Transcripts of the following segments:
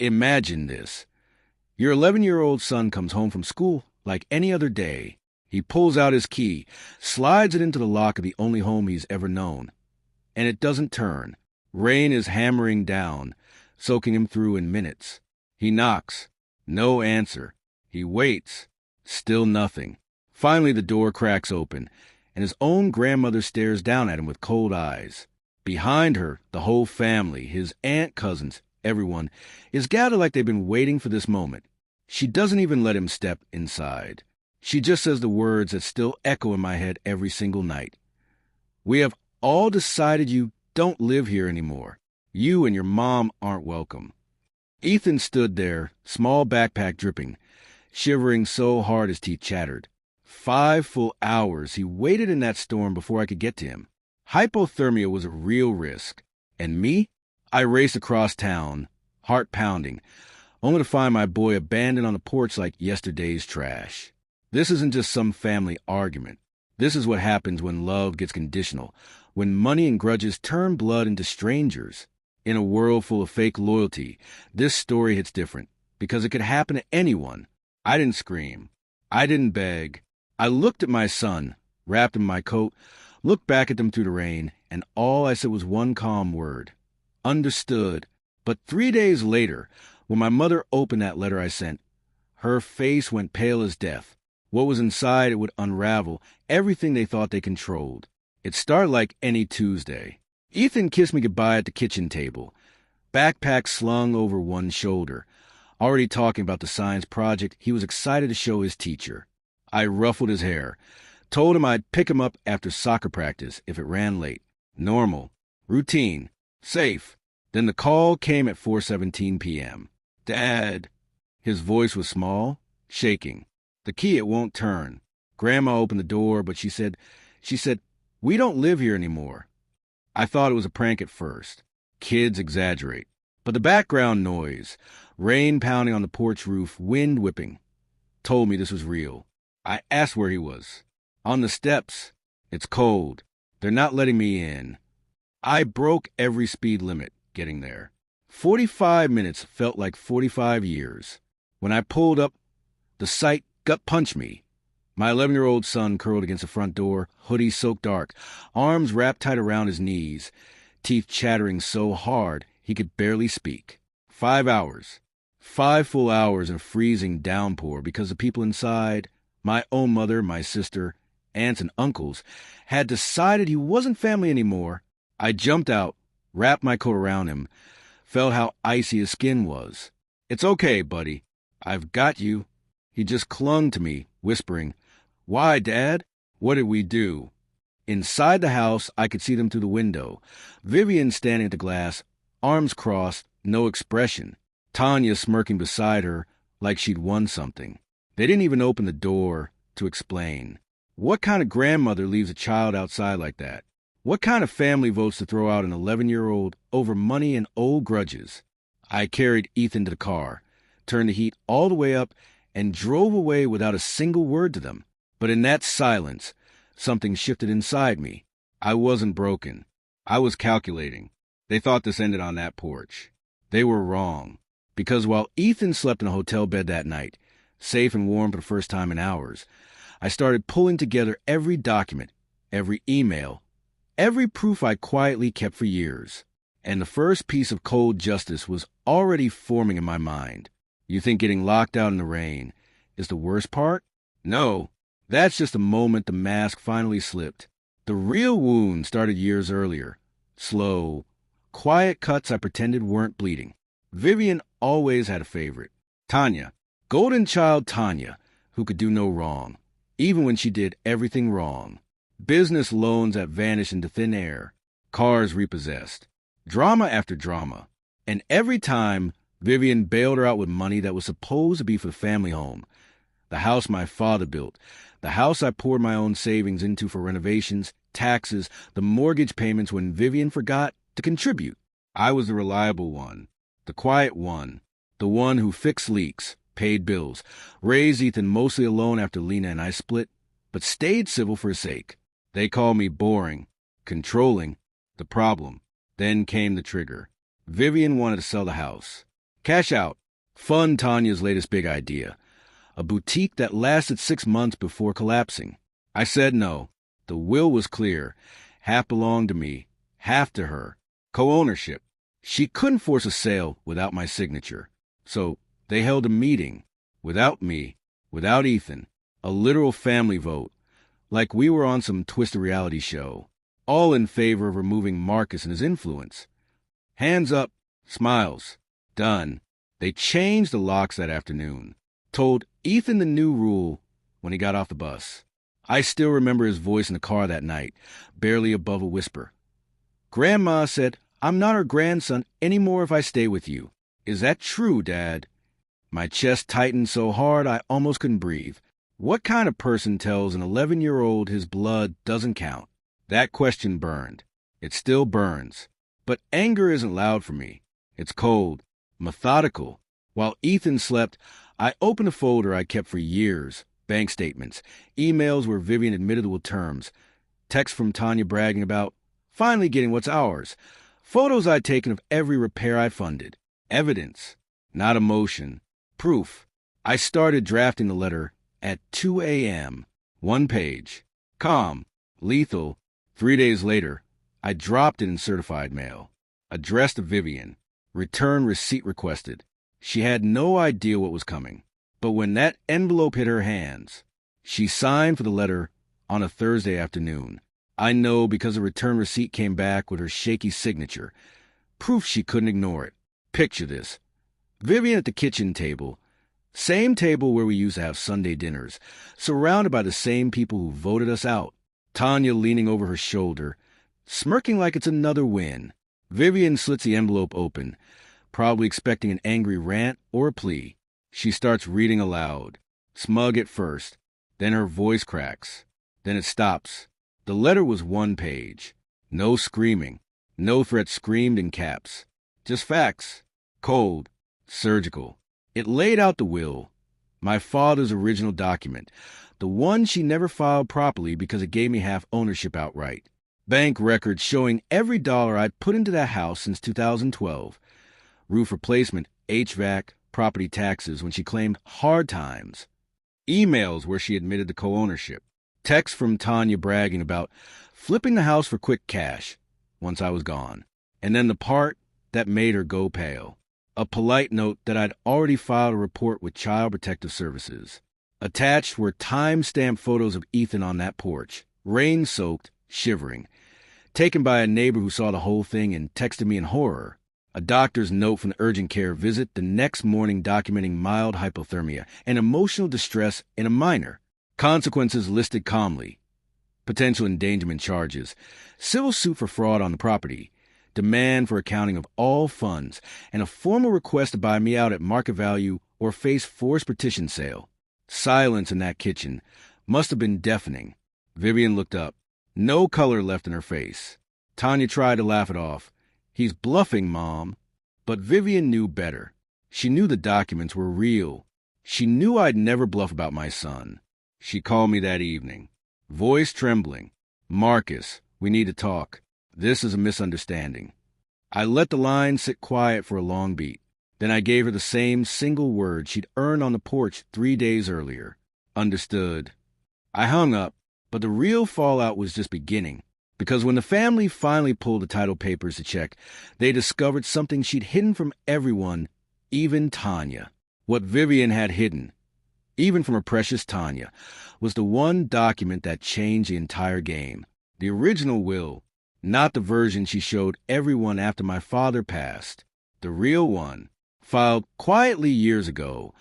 Imagine this. Your 11-year-old son comes home from school like any other day. He pulls out his key, slides it into the lock of the only home he's ever known. And it doesn't turn. Rain is hammering down, soaking him through in minutes. He knocks. No answer. He waits. Still nothing. Finally, the door cracks open, and his own grandmother stares down at him with cold eyes. Behind her, the whole family, his aunt, cousins, everyone, is gathered like they've been waiting for this moment. She doesn't even let him step inside. She just says the words that still echo in my head every single night. We have all decided you don't live here anymore. You and your mom aren't welcome. Ethan stood there, small backpack dripping, shivering so hard his teeth chattered. 5 full hours he waited in that storm before I could get to him. Hypothermia was a real risk. And me? I raced across town, heart pounding, only to find my boy abandoned on the porch like yesterday's trash. This isn't just some family argument. This is what happens when love gets conditional, when money and grudges turn blood into strangers. In a world full of fake loyalty, this story hits different, because it could happen to anyone. I didn't scream. I didn't beg. I looked at my son, wrapped in my coat, looked back at them through the rain, and all I said was one calm word. Understood. But 3 days later, when my mother opened that letter I sent, her face went pale as death. What was inside it would unravel everything they thought they controlled. It started like any Tuesday. Ethan kissed me goodbye at the kitchen table, backpack slung over one shoulder. Already talking about the science project he was excited to show his teacher. I ruffled his hair, told him I'd pick him up after soccer practice if it ran late. Normal. Routine. Safe. Then the call came at 4:17 p.m. Dad. His voice was small, shaking. The key, it won't turn. Grandma opened the door, but she said, we don't live here anymore. I thought it was a prank at first. Kids exaggerate. But the background noise, rain pounding on the porch roof, wind whipping, told me this was real. I asked where he was. On the steps. It's cold. They're not letting me in. I broke every speed limit getting there. 45 minutes felt like 45 years. When I pulled up, the sight gut-punched me. My 11-year-old son curled against the front door, hoodie soaked dark, arms wrapped tight around his knees, teeth chattering so hard he could barely speak. 5 hours. 5 full hours in a freezing downpour because the people inside, my own mother, my sister, aunts and uncles, had decided he wasn't family anymore. I jumped out, wrapped my coat around him, felt how icy his skin was. It's okay, buddy. I've got you. He just clung to me, whispering, Why, Dad? What did we do? Inside the house, I could see them through the window. Vivian standing at the glass, arms crossed, no expression. Tanya smirking beside her like she'd won something. They didn't even open the door to explain. What kind of grandmother leaves a child outside like that? What kind of family votes to throw out an 11-year-old over money and old grudges? I carried Ethan to the car, turned the heat all the way up, and drove away without a single word to them. But in that silence, something shifted inside me. I wasn't broken. I was calculating. They thought this ended on that porch. They were wrong. Because while Ethan slept in a hotel bed that night, safe and warm for the first time in hours, I started pulling together every document, every email, every proof I quietly kept for years. And the first piece of cold justice was already forming in my mind. You think getting locked out in the rain is the worst part? No, that's just the moment the mask finally slipped. The real wound started years earlier. Slow, quiet cuts I pretended weren't bleeding. Vivian always had a favorite. Tanya. Golden child Tanya, who could do no wrong, even when she did everything wrong. Business loans that vanished into thin air. Cars repossessed. Drama after drama. And every time, Vivian bailed her out with money that was supposed to be for the family home. The house my father built. The house I poured my own savings into for renovations, taxes, the mortgage payments when Vivian forgot to contribute. I was the reliable one. The quiet one. The one who fixed leaks, paid bills, raised Ethan mostly alone after Lena and I split, but stayed civil for his sake. They called me boring, controlling, the problem. Then came the trigger. Vivian wanted to sell the house. Cash out. Fund Tanya's latest big idea. A boutique that lasted 6 months before collapsing. I said no. The will was clear. Half belonged to me, half to her. Co-ownership. She couldn't force a sale without my signature. So they held a meeting. Without me, without Ethan. A literal family vote. Like we were on some twisted reality show. All in favor of removing Marcus and his influence. Hands up, smiles. Done. They changed the locks that afternoon. Told Ethan the new rule when he got off the bus. I still remember his voice in the car that night, barely above a whisper. Grandma said, I'm not her grandson anymore if I stay with you. Is that true, Dad? My chest tightened so hard I almost couldn't breathe. What kind of person tells an 11-year-old his blood doesn't count? That question burned. It still burns. But anger isn't loud for me. It's cold, methodical. While Ethan slept, I opened a folder I kept for years. Bank statements, emails where Vivian admitted to terms, texts from Tanya bragging about finally getting what's ours, photos I'd taken of every repair I funded. Evidence, not emotion. Proof. I started drafting the letter at 2 a.m. 1 page. Calm. Lethal. 3 days later, I dropped it in certified mail. Addressed to Vivian. Return receipt requested. She had no idea what was coming. But when that envelope hit her hands, she signed for the letter on a Thursday afternoon. I know because the return receipt came back with her shaky signature. Proof she couldn't ignore it. Picture this. Vivian at the kitchen table, same table where we used to have Sunday dinners, surrounded by the same people who voted us out. Tanya leaning over her shoulder, smirking like it's another win. Vivian slits the envelope open, probably expecting an angry rant or a plea. She starts reading aloud, smug at first, then her voice cracks, then it stops. The letter was 1 page. No screaming, no threat screamed in caps. Just facts. Cold, surgical. It laid out the will, my father's original document, the one she never filed properly because it gave me half ownership outright. Bank records showing every dollar I'd put into that house since 2012. Roof replacement, HVAC, property taxes when she claimed hard times. Emails where she admitted to co-ownership. Texts from Tanya bragging about flipping the house for quick cash once I was gone. And then the part that made her go pale. A polite note that I'd already filed a report with Child Protective Services. Attached were time-stamped photos of Ethan on that porch, rain-soaked, shivering. Taken by a neighbor who saw the whole thing and texted me in horror. A doctor's note from the urgent care visit the next morning documenting mild hypothermia and emotional distress in a minor. Consequences listed calmly. Potential endangerment charges. Civil suit for fraud on the property. Demand for accounting of all funds. And a formal request to buy me out at market value or face forced petition sale. Silence in that kitchen must have been deafening. Vivian looked up. No color left in her face. Tanya tried to laugh it off. He's bluffing, Mom. But Vivian knew better. She knew the documents were real. She knew I'd never bluff about my son. She called me that evening. Voice trembling. Marcus, we need to talk. This is a misunderstanding. I let the line sit quiet for a long beat. Then I gave her the same single word she'd earned on the porch 3 days earlier. Understood. I hung up, but the real fallout was just beginning. Because when the family finally pulled the title papers to check, they discovered something she'd hidden from everyone, even Tanya. What Vivian had hidden, even from her precious Tanya, was the one document that changed the entire game. The original will, not the version she showed everyone after my father passed. The real one, filed quietly years ago.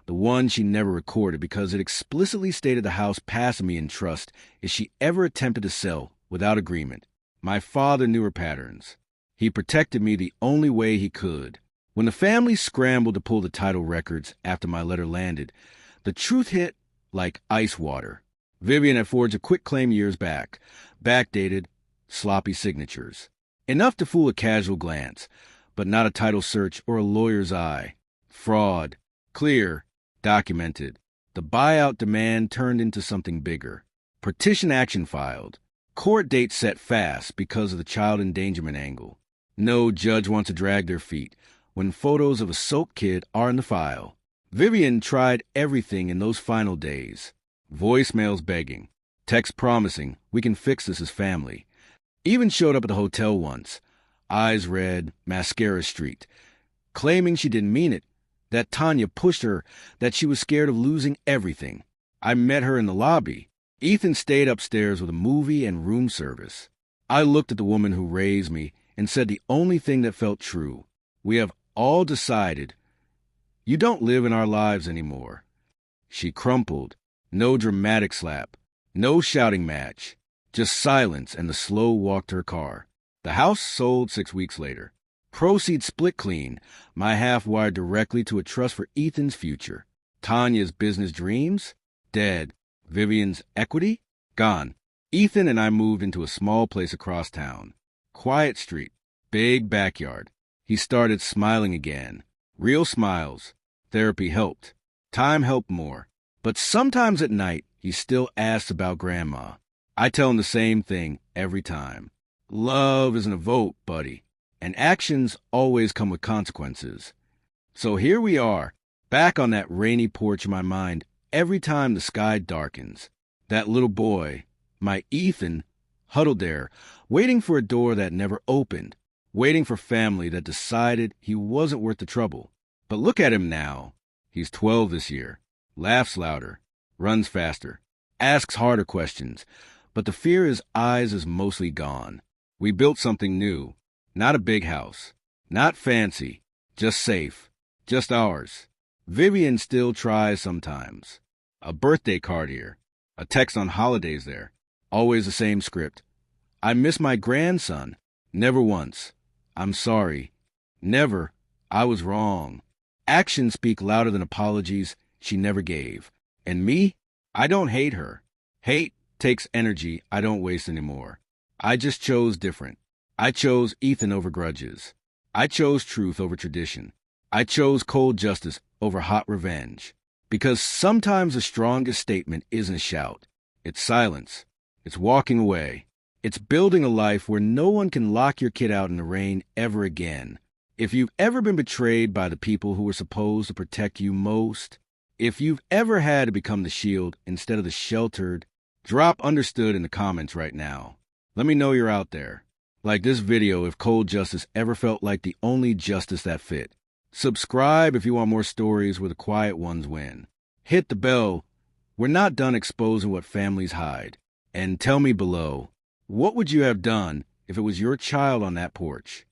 The one she never recorded because it explicitly stated the house passed me in trust if she ever attempted to sell without agreement. My father knew her patterns. He protected me the only way he could. When the family scrambled to pull the title records after my letter landed, the truth hit like ice water. Vivian had forged a quitclaim years back, backdated, sloppy signatures. Enough to fool a casual glance, but not a title search or a lawyer's eye. Fraud. Clear. Documented. The buyout demand turned into something bigger. Petition action filed. Court date set fast because of the child endangerment angle. No judge wants to drag their feet. when photos of a soaked kid are in the file. Vivian tried everything in those final days. Voicemails begging, texts promising we can fix this as family. Even showed up at the hotel once, eyes red, mascara streaked, claiming she didn't mean it, that Tanya pushed her, that she was scared of losing everything. I met her in the lobby. Ethan stayed upstairs with a movie and room service. I looked at the woman who raised me and said the only thing that felt true. We have all decided you don't live in our lives anymore. She crumpled. No dramatic slap. No shouting match. Just silence and the slow walk to her car. The house sold 6 weeks later. Proceeds split clean. My half wired directly to a trust for Ethan's future. Tanya's business dreams? Dead. Vivian's equity? Gone. Ethan and I moved into a small place across town. Quiet street. Big backyard. He started smiling again. Real smiles. Therapy helped. Time helped more. But sometimes at night, he still asks about Grandma. I tell him the same thing every time. Love isn't a vote, buddy. And actions always come with consequences. So here we are, back on that rainy porch in my mind every time the sky darkens. That little boy, my Ethan, huddled there, waiting for a door that never opened, waiting for family that decided he wasn't worth the trouble. But look at him now. He's 12 this year, laughs louder, runs faster, asks harder questions, but the fear in his eyes is mostly gone. We built something new, not a big house, not fancy, just safe, just ours. Vivian still tries sometimes. A birthday card here, a text on holidays there, always the same script. I miss my grandson. Never once. I'm sorry. Never. I was wrong. Actions speak louder than apologies she never gave. And me? I don't hate her. Hate takes energy I don't waste anymore. I just chose different. I chose Ethan over grudges. I chose truth over tradition. I chose cold justice over hot revenge. Because sometimes the strongest statement isn't a shout. It's silence. It's walking away. It's building a life where no one can lock your kid out in the rain ever again. If you've ever been betrayed by the people who were supposed to protect you most, if you've ever had to become the shield instead of the sheltered, drop understood in the comments right now. Let me know you're out there. Like this video if cold justice ever felt like the only justice that fit. Subscribe if you want more stories where the quiet ones win. Hit the bell. We're not done exposing what families hide. And tell me below, what would you have done if it was your child on that porch?